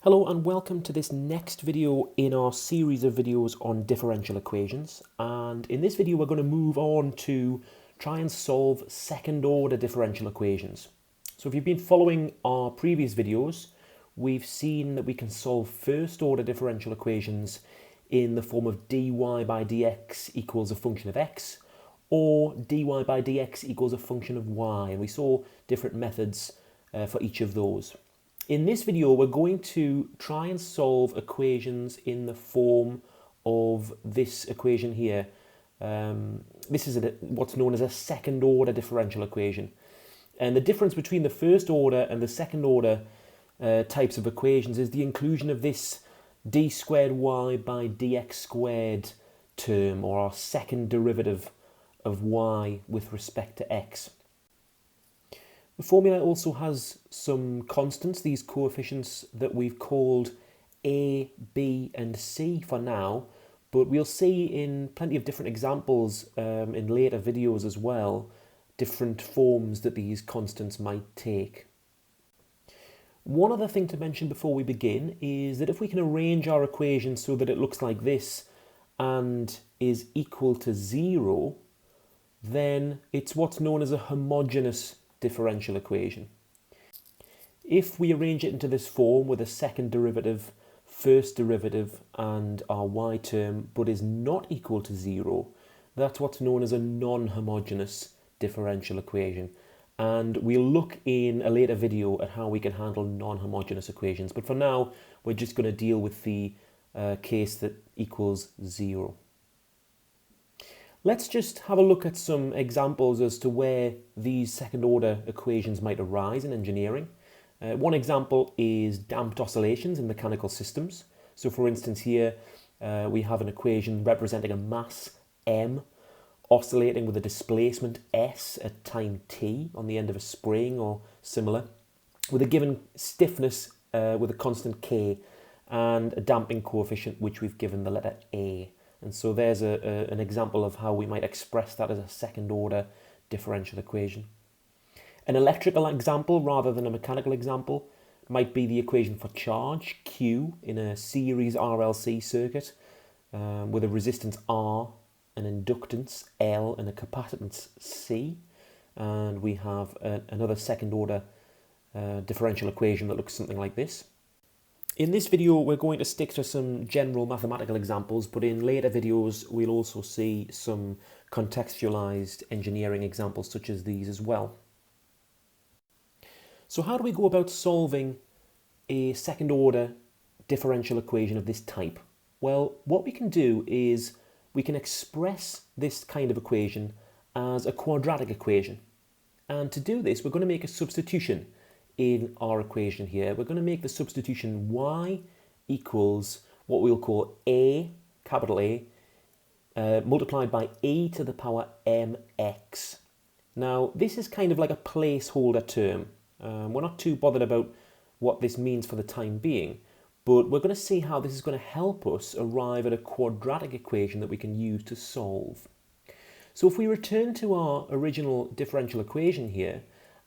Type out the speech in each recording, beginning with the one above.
Hello and welcome to this next video in our series of videos on differential equations. And in this video we're going to move on to try and solve second order differential equations. So if you've been following our previous videos, we've seen that we can solve first order differential equations in the form of dy by dx equals a function of x, or dy by dx equals a function of y, and we saw different methods for each of those. In this video, we're going to try and solve equations in the form of this equation here. This is what's known as a second order differential equation. And the difference between the first order and the second order types of equations is the inclusion of this d squared y by dx squared term, or our second derivative of y with respect to x. The formula also has some constants, these coefficients that we've called A, B and C for now, but we'll see in plenty of different examples in later videos as well, different forms that these constants might take. One other thing to mention before we begin is that if we can arrange our equation so that it looks like this and is equal to 0, then it's what's known as a homogeneous differential equation. If we arrange it into this form with a second derivative, first derivative and our y term, but is not equal to 0, that's what's known as a non-homogeneous differential equation. And we'll look in a later video at how we can handle non-homogeneous equations, but for now we're just going to deal with the case that equals 0. Let's just have a look at some examples as to where these second order equations might arise in engineering. One example is damped oscillations in mechanical systems. So for instance here we have an equation representing a mass m oscillating with a displacement s at time t on the end of a spring or similar, with a given stiffness with a constant k and a damping coefficient which we've given the letter a. And so there's an example of how we might express that as a second order differential equation. An electrical example rather than a mechanical example might be the equation for charge, Q, in a series RLC circuit with a resistance R, an inductance L and a capacitance C. And we have another second order differential equation that looks something like this. In this video, we're going to stick to some general mathematical examples, but in later videos, we'll also see some contextualized engineering examples such as these as well. So how do we go about solving a second order differential equation of this type? Well, what we can do is we can express this kind of equation as a quadratic equation. And to do this, we're going to make a substitution in our equation here. We're going to make the substitution y equals what we'll call a, capital A, multiplied by e to the power mx. Now, this is kind of like a placeholder term. We're not too bothered about what this means for the time being, but we're going to see how this is going to help us arrive at a quadratic equation that we can use to solve. So if we return to our original differential equation here,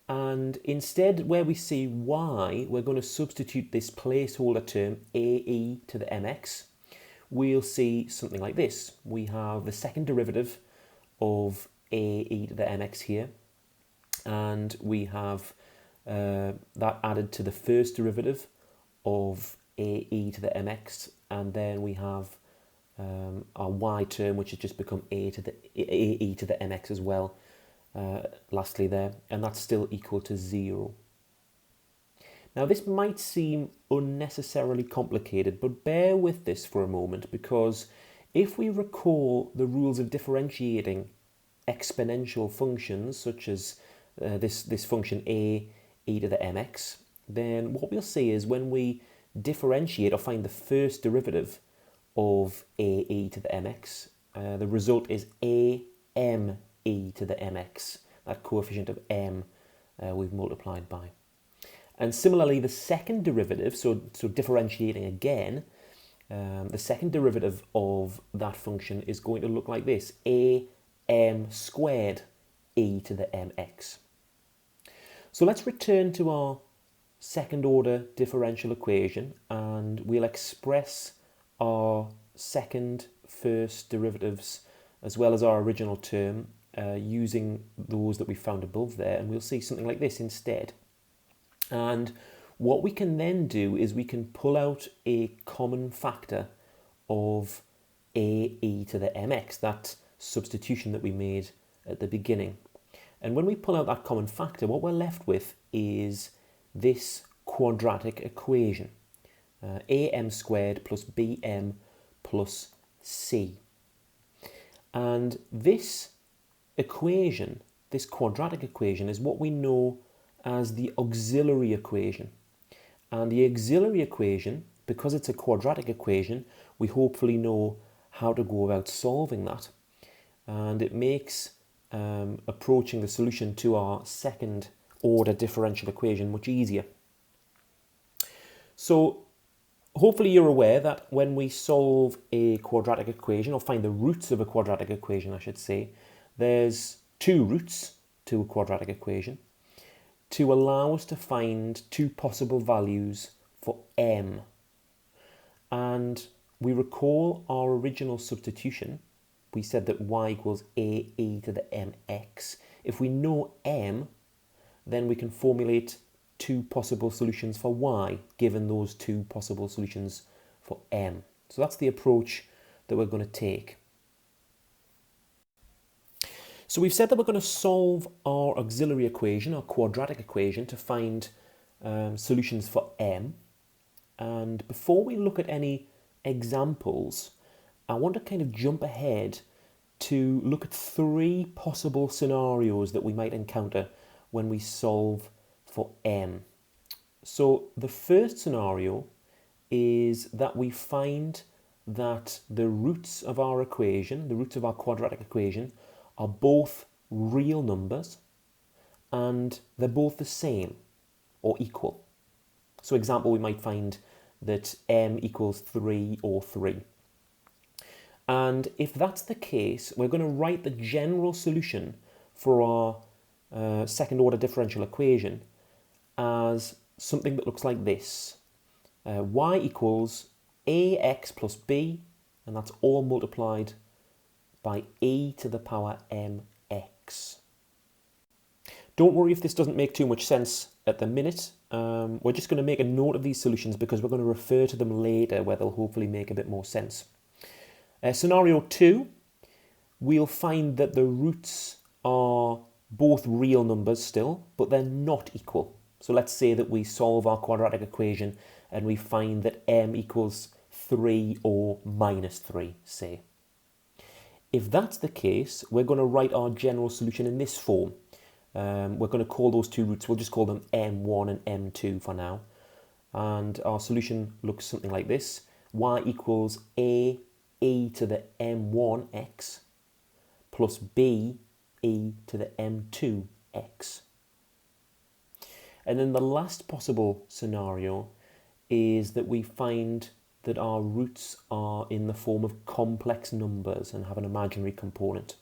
and instead where we see y, we're going to substitute this placeholder term ae to the mx. We'll see something like this. We have the second derivative of ae to the mx here, and we have that added to the first derivative of ae to the mx, and then we have our y term, which has just become ae to the mx as well. Lastly there, and that's still equal to 0. Now this might seem unnecessarily complicated, but bear with this for a moment, because if we recall the rules of differentiating exponential functions such as this function e to the mx, then what we'll see is when we differentiate or find the first derivative of ae to the mx, the result is am e to the mx, that coefficient of m we've multiplied by. And similarly, the second derivative, so differentiating again, the second derivative of that function is going to look like this, am squared e to the mx. So let's return to our second order differential equation, and we'll express our second, first derivatives as well as our original term using those that we found above there, and we'll see something like this instead. And what we can then do is we can pull out a common factor of e to the mx, that substitution that we made at the beginning. And when we pull out that common factor, what we're left with is this quadratic equation, am squared plus bm plus c. And this equation, this quadratic equation, is what we know as the auxiliary equation. And the auxiliary equation, because it's a quadratic equation, we hopefully know how to go about solving that. And it makes approaching the solution to our second order differential equation much easier. So hopefully you're aware that when we solve a quadratic equation, or find the roots of a quadratic equation, I should say, there's two roots to a quadratic equation to allow us to find two possible values for m. And we recall our original substitution. We said that y equals ae to the mx. If we know m, then we can formulate two possible solutions for y, given those two possible solutions for m. So that's the approach that we're going to take. So we've said that we're going to solve our auxiliary equation, our quadratic equation, to find solutions for m. And before we look at any examples, I want to kind of jump ahead to look at three possible scenarios that we might encounter when we solve for m. So the first scenario is that we find that the roots of our equation, the roots of our quadratic equation, are both real numbers and they're both the same or equal. So example, we might find that m equals 3 or 3. And if that's the case, we're going to write the general solution for our second order differential equation as something that looks like this. Y equals ax plus b, and that's all multiplied by e to the power mx. Don't worry if this doesn't make too much sense at the minute. We're just going to make a note of these solutions because we're going to refer to them later where they'll hopefully make a bit more sense. Scenario 2, we'll find that the roots are both real numbers still, but they're not equal. So let's say that we solve our quadratic equation and we find that m equals 3 or minus 3, say. If that's the case, we're going to write our general solution in this form. We're going to call those two roots, we'll just call them m1 and m2 for now. And our solution looks something like this. Y equals a to the m1x plus b e to the m2x. And then the last possible scenario is that we find that our roots are in the form of complex numbers and have an imaginary component.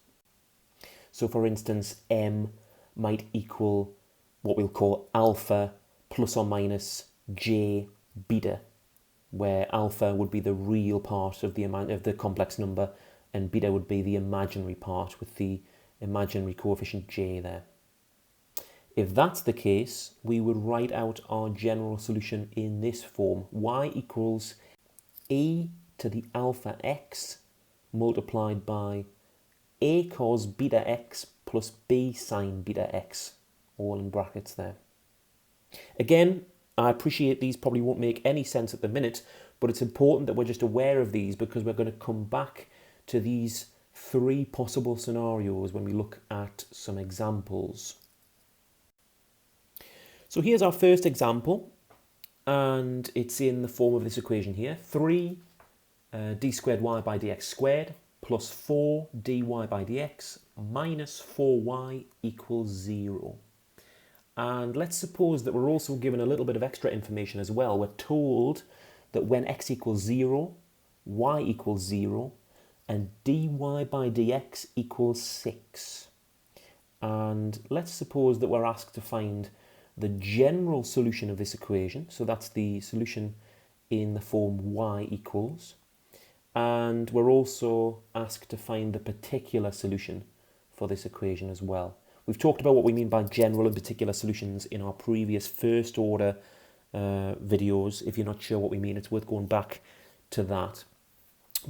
So for instance, m might equal what we'll call alpha plus or minus j beta, where alpha would be the real part of the complex number and beta would be the imaginary part with the imaginary coefficient j there. If that's the case, we would write out our general solution in this form. Y equals e to the alpha x multiplied by a cos beta x plus b sine beta x, all in brackets there. Again, I appreciate these probably won't make any sense at the minute, but it's important that we're just aware of these because we're going to come back to these three possible scenarios when we look at some examples. So here's our first example, and it's in the form of this equation here. 3 d squared y by dx squared plus 4 dy by dx minus 4y equals 0. And let's suppose that we're also given a little bit of extra information as well. We're told that when x equals 0, y equals 0, and dy by dx equals 6. And let's suppose that we're asked to find the general solution of this equation, so that's the solution in the form y equals, and we're also asked to find the particular solution for this equation as well. We've talked about what we mean by general and particular solutions in our previous first order videos. If you're not sure what we mean, it's worth going back to that.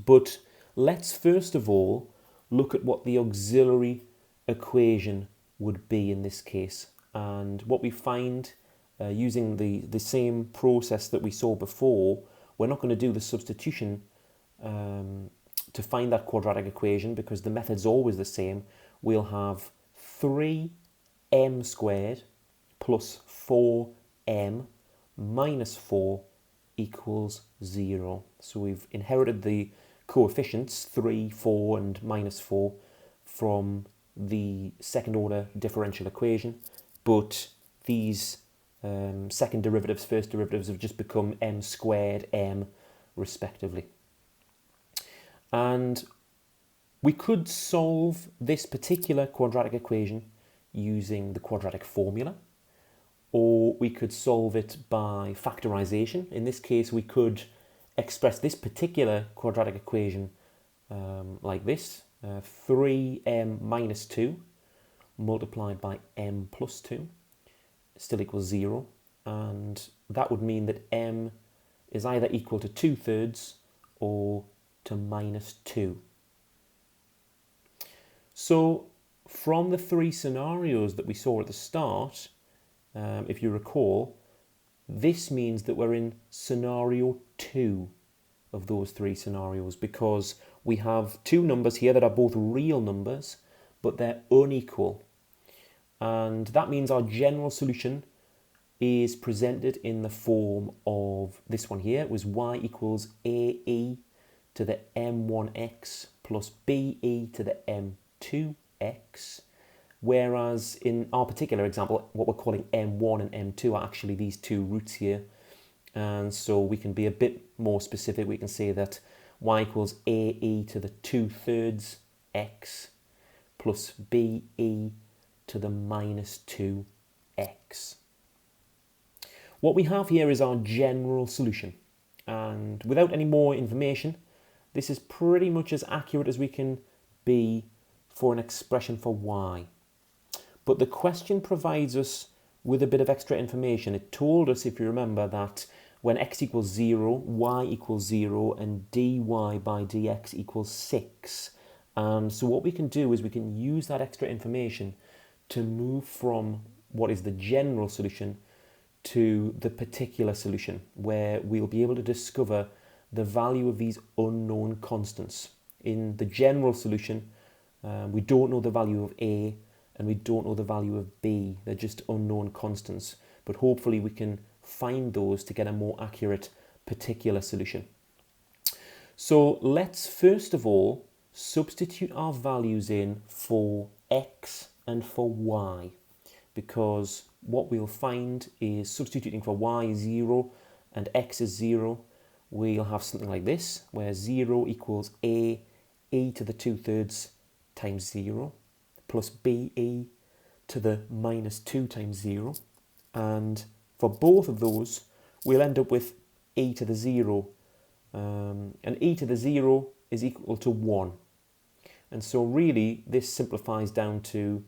But let's first of all look at what the auxiliary equation would be in this case. And what we find using the same process that we saw before, we're not going to do the substitution to find that quadratic equation because the method's always the same. We'll have 3m squared plus 4m minus 4 equals 0. So we've inherited the coefficients 3, 4 and minus 4 from the second order differential equation, but these second derivatives, first derivatives have just become m squared m respectively. And we could solve this particular quadratic equation using the quadratic formula, or we could solve it by factorization. In this case, we could express this particular quadratic equation like this, 3m minus 2 multiplied by m plus 2 still equals 0, and that would mean that m is either equal to 2/3 or to minus 2. So from the three scenarios that we saw at the start, if you recall, this means that we're in scenario 2 of those three scenarios because we have two numbers here that are both real numbers, but they're unequal. And that means our general solution is presented in the form of this one here. It was y equals ae to the m1x plus be to the m2x. Whereas in our particular example, what we're calling m1 and m2 are actually these two roots here. And so we can be a bit more specific. We can say that y equals ae to the 2/3 x plus be to the minus 2x. What we have here is our general solution. And without any more information, this is pretty much as accurate as we can be for an expression for y. But the question provides us with a bit of extra information. It told us, if you remember, that when x equals 0, y equals 0, and dy by dx equals 6. So what we can do is we can use that extra information to move from what is the general solution to the particular solution, where we'll be able to discover the value of these unknown constants. In the general solution, we don't know the value of a, and we don't know the value of b. They're just unknown constants, but hopefully we can find those to get a more accurate particular solution. So let's first of all substitute our values in for x and for y, because what we'll find is substituting for y is 0 and x is 0, we'll have something like this, where 0 equals a to the 2/3 times 0 plus be to the minus 2 times 0. And for both of those, we'll end up with e to the 0. And e to the 0 is equal to 1. And so really, this simplifies down to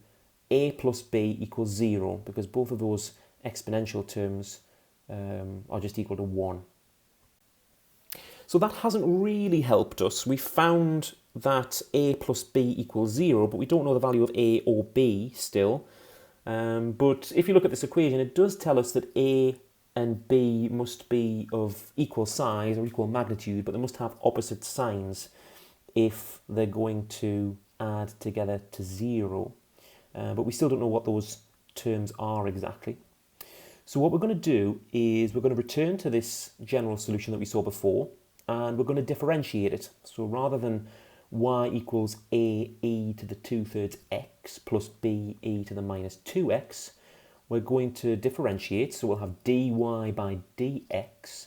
a plus b equals 0, because both of those exponential terms are just equal to 1. So that hasn't really helped us. We found that a plus b equals 0, but we don't know the value of a or b still. But if you look at this equation, it does tell us that a and b must be of equal size or equal magnitude, but they must have opposite signs if they're going to add together to 0. But we still don't know what those terms are exactly. So what we're going to do is we're going to return to this general solution that we saw before, and we're going to differentiate it. So rather than y equals ae to the 2/3 x plus be to the minus 2x, we're going to differentiate. So we'll have dy by dx.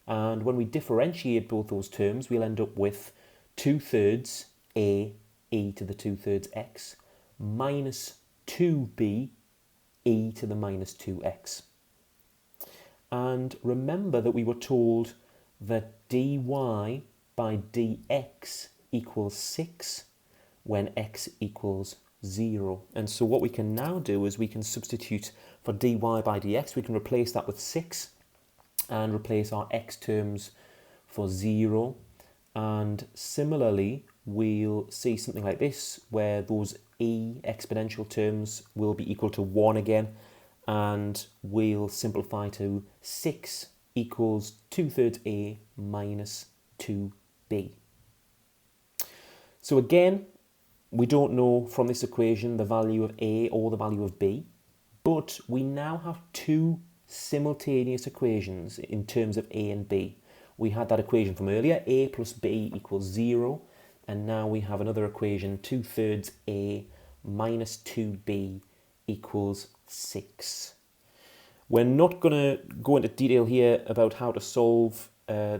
And when we differentiate both those terms, we'll end up with 2/3 ae to the 2/3 x minus 2b e to the minus 2x. And remember that we were told that dy by dx equals 6 when x equals 0. And so what we can now do is we can substitute for dy by dx, we can replace that with 6 and replace our x terms for 0. And similarly, we'll see something like this, where those e exponential terms will be equal to 1 again, and we'll simplify to 6 equals 2/3 a minus 2b. So again, we don't know from this equation the value of a or the value of b, but we now have two simultaneous equations in terms of a and b. We had that equation from earlier, a plus b equals 0, and now we have another equation, 2/3 a minus 2b equals 6. We're not going to go into detail here about how to solve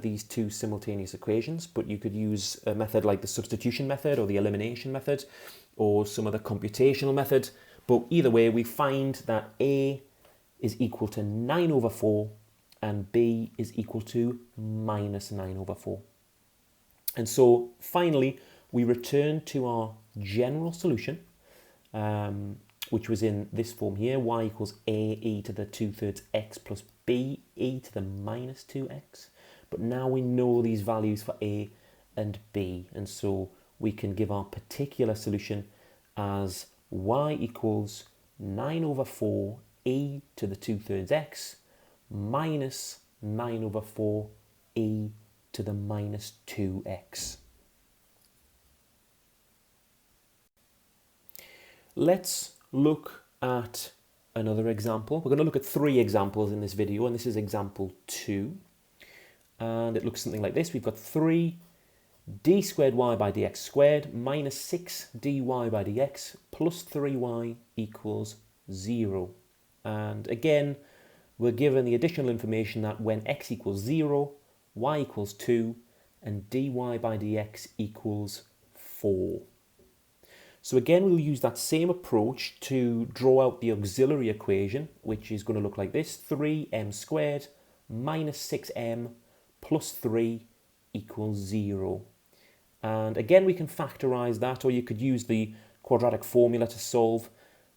these two simultaneous equations, but you could use a method like the substitution method or the elimination method or some other computational method. But either way, we find that a is equal to 9/4 and b is equal to minus 9/4. And so finally, we return to our general solution, which was in this form here, y equals a e to the 2/3 x plus b e to the minus 2x. But now we know these values for a and b, and so we can give our particular solution as y equals 9/4 e to the 2/3 x minus 9/4 e to the minus 2x. Let's look at another example. We're going to look at 3 examples in this video, and this is example 2. And it looks something like this. We've got 3 d squared y by dx squared minus 6 dy by dx plus 3y equals 0. And again, we're given the additional information that when x equals 0, y equals 2, and dy by dx equals 4. So again, we'll use that same approach to draw out the auxiliary equation, which is going to look like this: 3m squared minus 6m plus 3 equals 0. And again, we can factorize that, or you could use the quadratic formula to solve,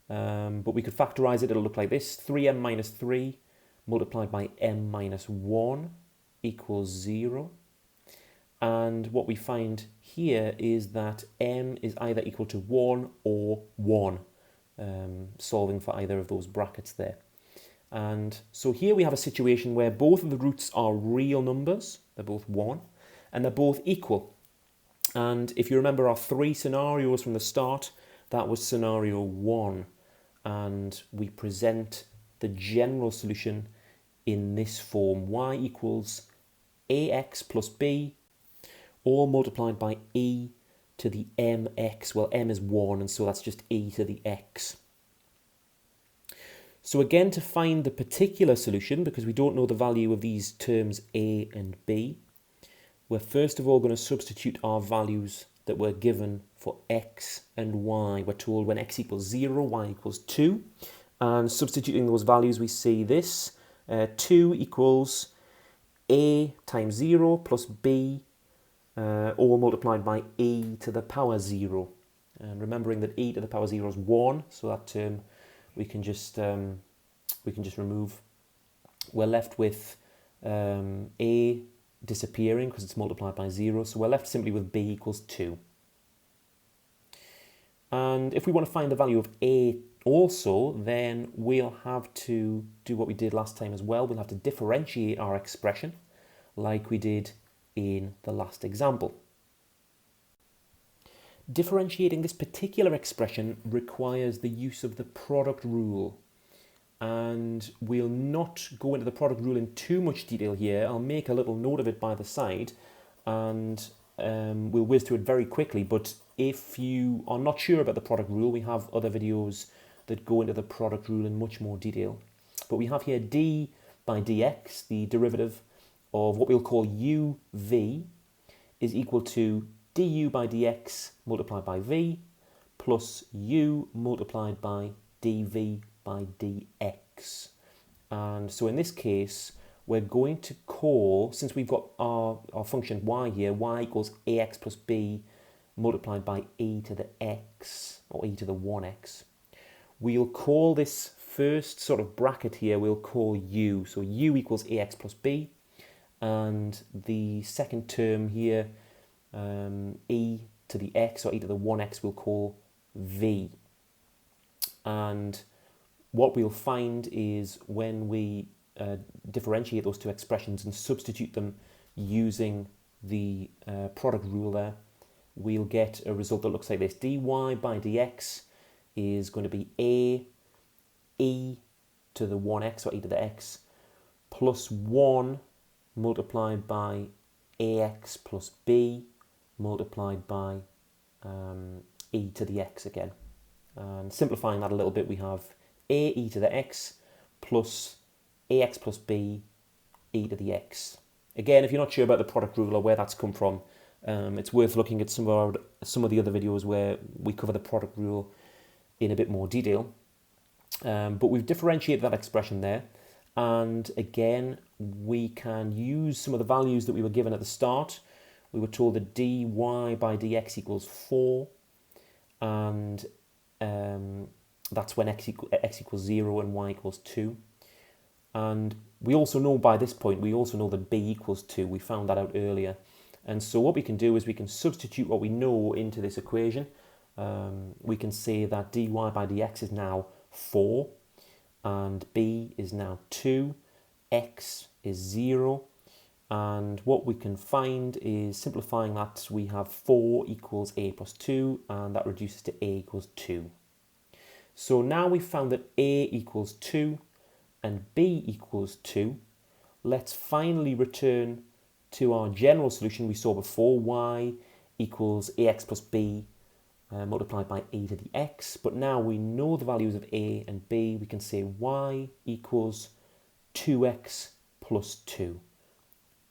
but we could factorize it. It'll look like this: 3m minus 3 multiplied by m minus 1 equals 0. And what we find here is that m is either equal to 1 or 1, solving for either of those brackets there. And so here we have a situation where both of the roots are real numbers, they're both 1, and they're both equal. And if you remember our 3 scenarios from the start, that was scenario 1, and we present the general solution in this form: y equals ax plus b, all multiplied by e to the mx. Well, m is 1, and so that's just e to the x. So again, to find the particular solution, because we don't know the value of these terms a and b, we're first of all going to substitute our values that were given for x and y. We're told when x equals 0, y equals 2. And substituting those values, we see this. 2 equals a times 0 plus b, all multiplied by e to the power 0. And remembering that e to the power 0 is 1, so that term we can just remove. We're left with a disappearing because it's multiplied by 0, so we're left simply with b equals 2. And if we want to find the value of a also, then we'll have to do what we did last time as well. We'll have to differentiate our expression like we did in the last example. Differentiating this particular expression requires the use of the product rule, and we'll not go into the product rule in too much detail here. I'll make a little note of it by the side, and we'll whiz through it very quickly. But if you are not sure about the product rule, we have other videos that go into the product rule in much more detail. But we have here d by dx, the derivative of what we'll call uv, is equal to du by dx multiplied by v plus u multiplied by dv by dx. And so in this case, we're going to call, since we've got our function y here, y equals ax plus b multiplied by e to the x, or e to the 1x, we'll call this first sort of bracket here, we'll call u. So u equals ax plus b, and the second term here, e to the x, or e to the 1x, we'll call v. And what we'll find is when we differentiate those two expressions and substitute them using the product rule there, we'll get a result that looks like this. dy by dx is going to be a e to the 1x, or e to the x, plus 1 multiplied by ax plus b multiplied by e to the x again. And simplifying that a little bit, we have a e to the x plus ax plus b e to the x. Again, if you're not sure about the product rule or where that's come from, it's worth looking at some of the other videos where we cover the product rule in a bit more detail. But we've differentiated that expression there, and again we can use some of the values that we were given at the start. We were told that dy by dx equals 4, and that's when x equals 0 and y equals 2. And we also know by this point, we also know that b equals 2. We found that out earlier. And so what we can do is we can substitute what we know into this equation. We can say that dy by dx is now 4, and b is now 2, x is 0. And what we can find is, simplifying that, we have 4 equals a plus 2, and that reduces to a equals 2. So now we've found that a equals 2 and b equals 2. Let's finally return to our general solution we saw before, y equals ax plus b multiplied by e to the x. But now we know the values of a and b. We can say y equals 2x plus 2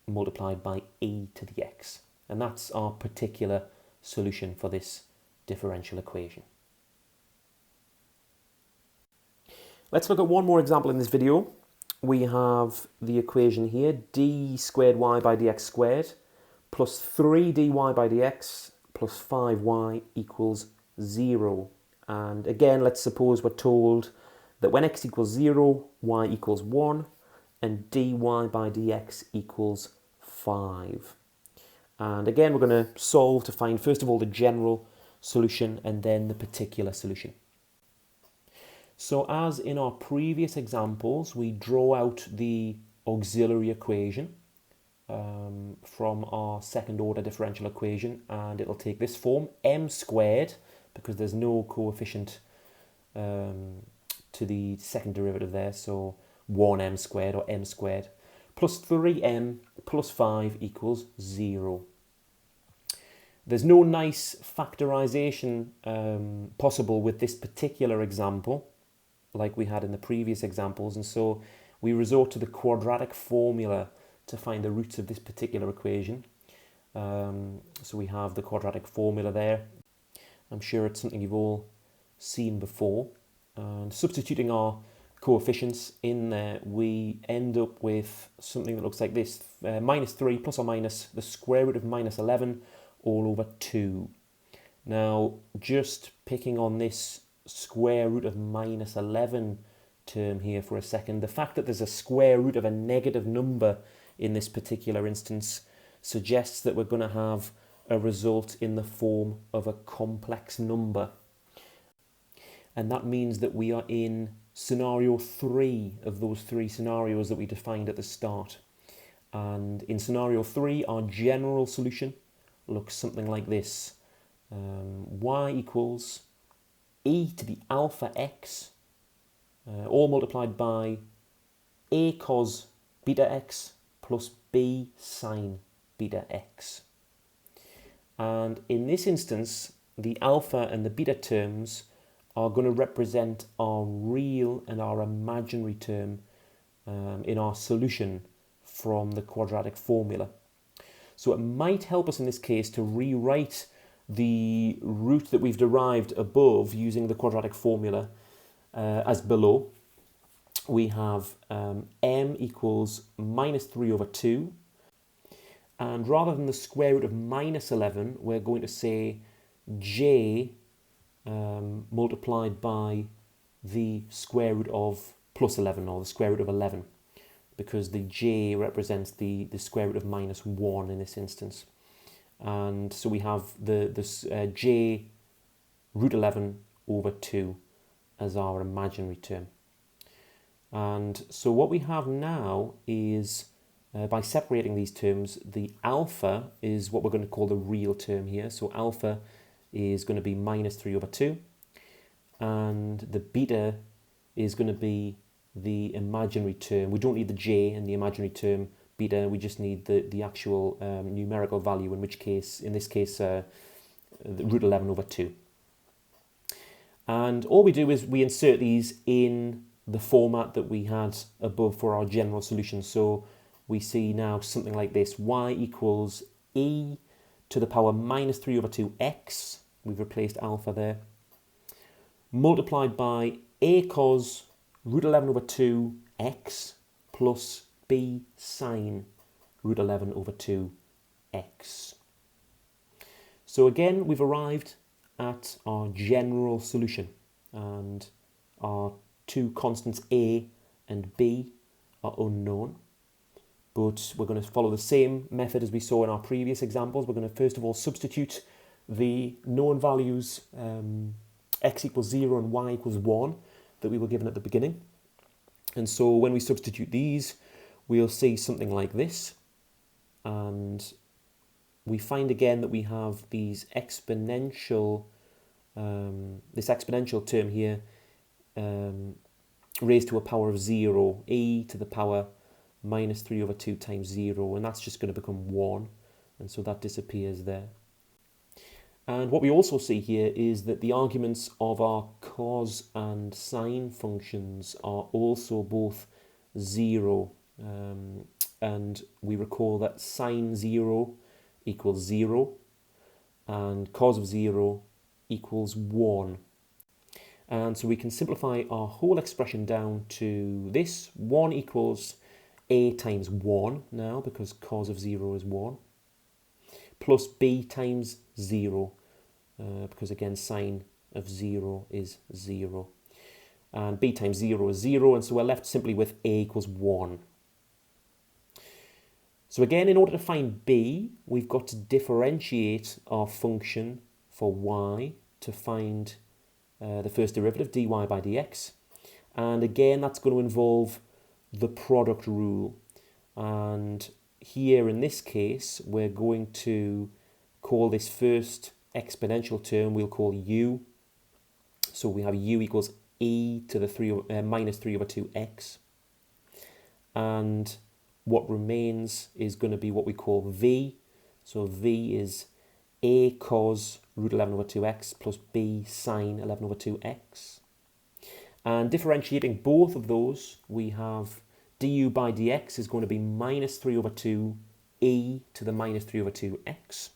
multiplied by e to the x. And that's our particular solution for this differential equation. Let's look at one more example in this video. We have the equation here, d squared y by dx squared plus 3dy by dx plus 5y equals 0. And again, let's suppose we're told that when x equals 0, y equals 1, and dy by dx equals 5. And again, we're going to solve to find, first of all, the general solution and then the particular solution. So as in our previous examples, we draw out the auxiliary equation from our second order differential equation, and it'll take this form, m squared, because there's no coefficient to the second derivative there, so 1m squared or m squared, plus 3m plus 5 equals 0. There's no nice factorization possible with this particular example, like we had in the previous examples, and so we resort to the quadratic formula to find the roots of this particular equation. So we have the quadratic formula there. I'm sure it's something you've all seen before. And substituting our coefficients in there, we end up with something that looks like this. Minus 3 plus or minus the square root of minus 11 all over 2. Now, just picking on this square root of minus 11 term here for a second, the fact that there's a square root of a negative number in this particular instance suggests that we're going to have a result in the form of a complex number. And that means that we are in scenario 3 of those 3 scenarios that we defined at the start. And in scenario 3, our general solution looks something like this. Y equals e to the alpha x, all multiplied by a cos beta x plus b sine beta x. And in this instance, the alpha and the beta terms are going to represent our real and our imaginary term in our solution from the quadratic formula. So it might help us in this case to rewrite the root that we've derived above using the quadratic formula as below. We have m equals minus 3 over 2. And rather than the square root of minus 11, we're going to say j multiplied by the square root of plus 11, or the square root of 11, because the j represents the square root of minus 1 in this instance. And so we have the j root 11 over 2 as our imaginary term. And so what we have now is, by separating these terms, the alpha is what we're going to call the real term here. So alpha is going to be minus 3 over 2. And the beta is going to be the imaginary term. We don't need the j in the imaginary term beta, we just need the actual numerical value, in this case, the root 11 over 2. And all we do is we insert these in the format that we had above for our general solution. So we see now something like this: y equals e to the power minus 3 over 2x, we've replaced alpha there, multiplied by a cos root 11 over 2x plus b sine root 11 over 2x. So again, we've arrived at our general solution, and our two constants a and b are unknown. But we're going to follow the same method as we saw in our previous examples. We're going to first of all substitute the known values x equals 0 and y equals 1 that we were given at the beginning. And so when we substitute these, we'll see something like this. And we find again that we have these exponential, this exponential term here raised to a power of 0, e to the power minus 3 over 2 times 0, and that's just going to become 1, and so that disappears there. And what we also see here is that the arguments of our cos and sine functions are also both 0, and we recall that sine 0 equals 0 and cos of 0 equals 1. And so we can simplify our whole expression down to this: 1 equals a times 1 now, because cos of 0 is 1, plus b times 0, because again sine of 0 is 0. And b times 0 is 0, and so we're left simply with a equals 1. So again, in order to find b, we've got to differentiate our function for y to find the first derivative, dy by dx. And again, that's going to involve the product rule. And here in this case, we're going to call this first exponential term, we'll call u. So we have u equals e to the minus 3 over 2x. And what remains is going to be what we call v. So v is a cos root 11 over 2x plus b sine 11 over 2x. And differentiating both of those, we have du by dx is going to be minus 3 over 2 e to the minus 3 over 2x.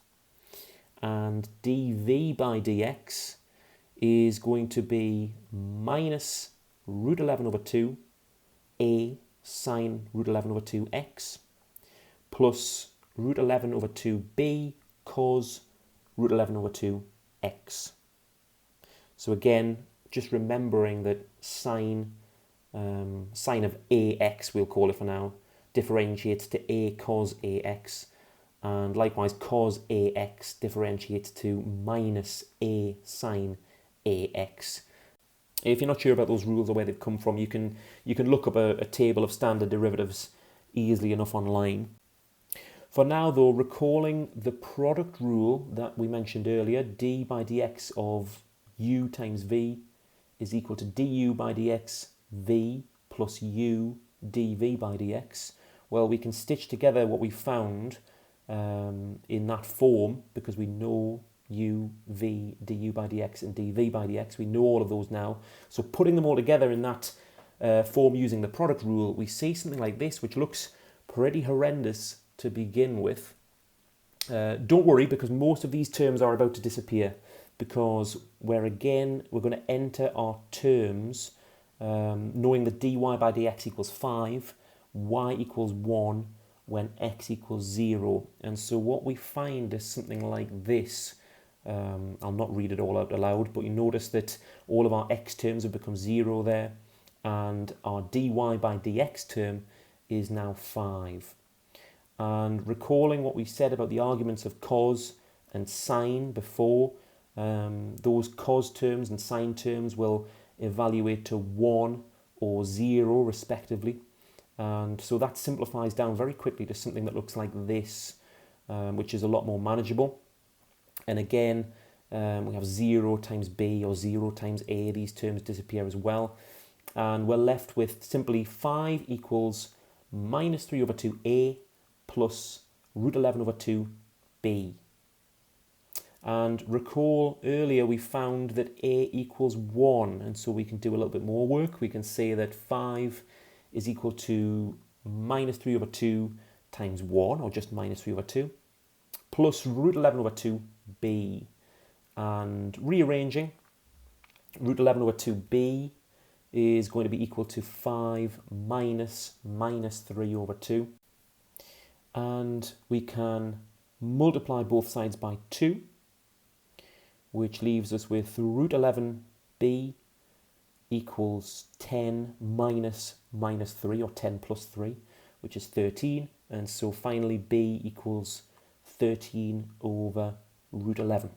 And dv by dx is going to be minus root 11 over 2 a sine root 11 over 2x plus root 11 over 2b cos root 11 over 2x. So again, just remembering that sine of ax, we'll call it for now, differentiates to a cos ax, and likewise cos ax differentiates to minus a sine ax. If you're not sure about those rules or where they've come from, you can look up a table of standard derivatives easily enough online. For now though, recalling the product rule that we mentioned earlier, d by dx of u times v is equal to du by dx v plus u dv by dx. Well, we can stitch together what we found in that form, because we know u, v, du by dx and dv by dx. We know all of those now. So putting them all together in that form using the product rule, we see something like this, which looks pretty horrendous to begin with. Don't worry, because most of these terms are about to disappear, because we're going to enter our terms knowing that dy by dx equals 5, y equals 1 when x equals 0. And so what we find is something like this. I'll not read it all out aloud, but you notice that all of our x terms have become 0 there, and our dy by dx term is now 5. And recalling what we said about the arguments of cos and sine before, those cos terms and sine terms will evaluate to 1 or 0 respectively. And so that simplifies down very quickly to something that looks like this, which is a lot more manageable. And again, we have 0 times b or 0 times a. These terms disappear as well. And we're left with simply 5 equals minus 3 over 2a plus root 11 over 2b. And recall earlier we found that a equals 1, and so we can do a little bit more work. We can say that 5 is equal to minus 3 over 2 times 1, or just minus 3 over 2, plus root 11 over 2b. And rearranging, root 11 over 2b is going to be equal to 5 minus 3 over 2. And we can multiply both sides by 2, which leaves us with root 11b equals 10 minus 3, or 10 plus 3, which is 13. And so finally b equals 13 over root 11.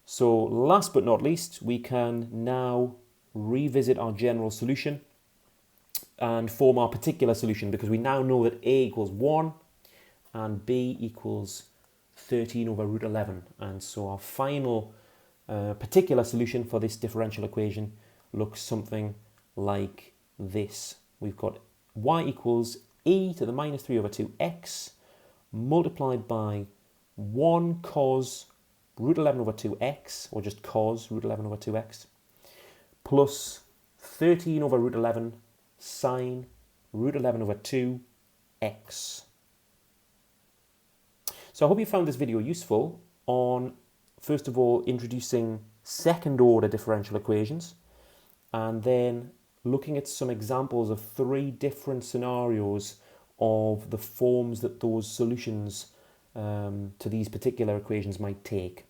So last but not least, we can now revisit our general solution and form our particular solution, because we now know that a equals 1 and b equals 13 over root 11. And so our final particular solution for this differential equation looks something like this. We've got y equals e to the minus 3 over 2x multiplied by 1 cos root 11 over 2x, or just cos root 11 over 2x, plus 13 over root 11 sine root 11 over 2x. So I hope you found this video useful on, first of all, introducing second order differential equations, and then looking at some examples of 3 different scenarios of the forms that those solutions to these particular equations might take.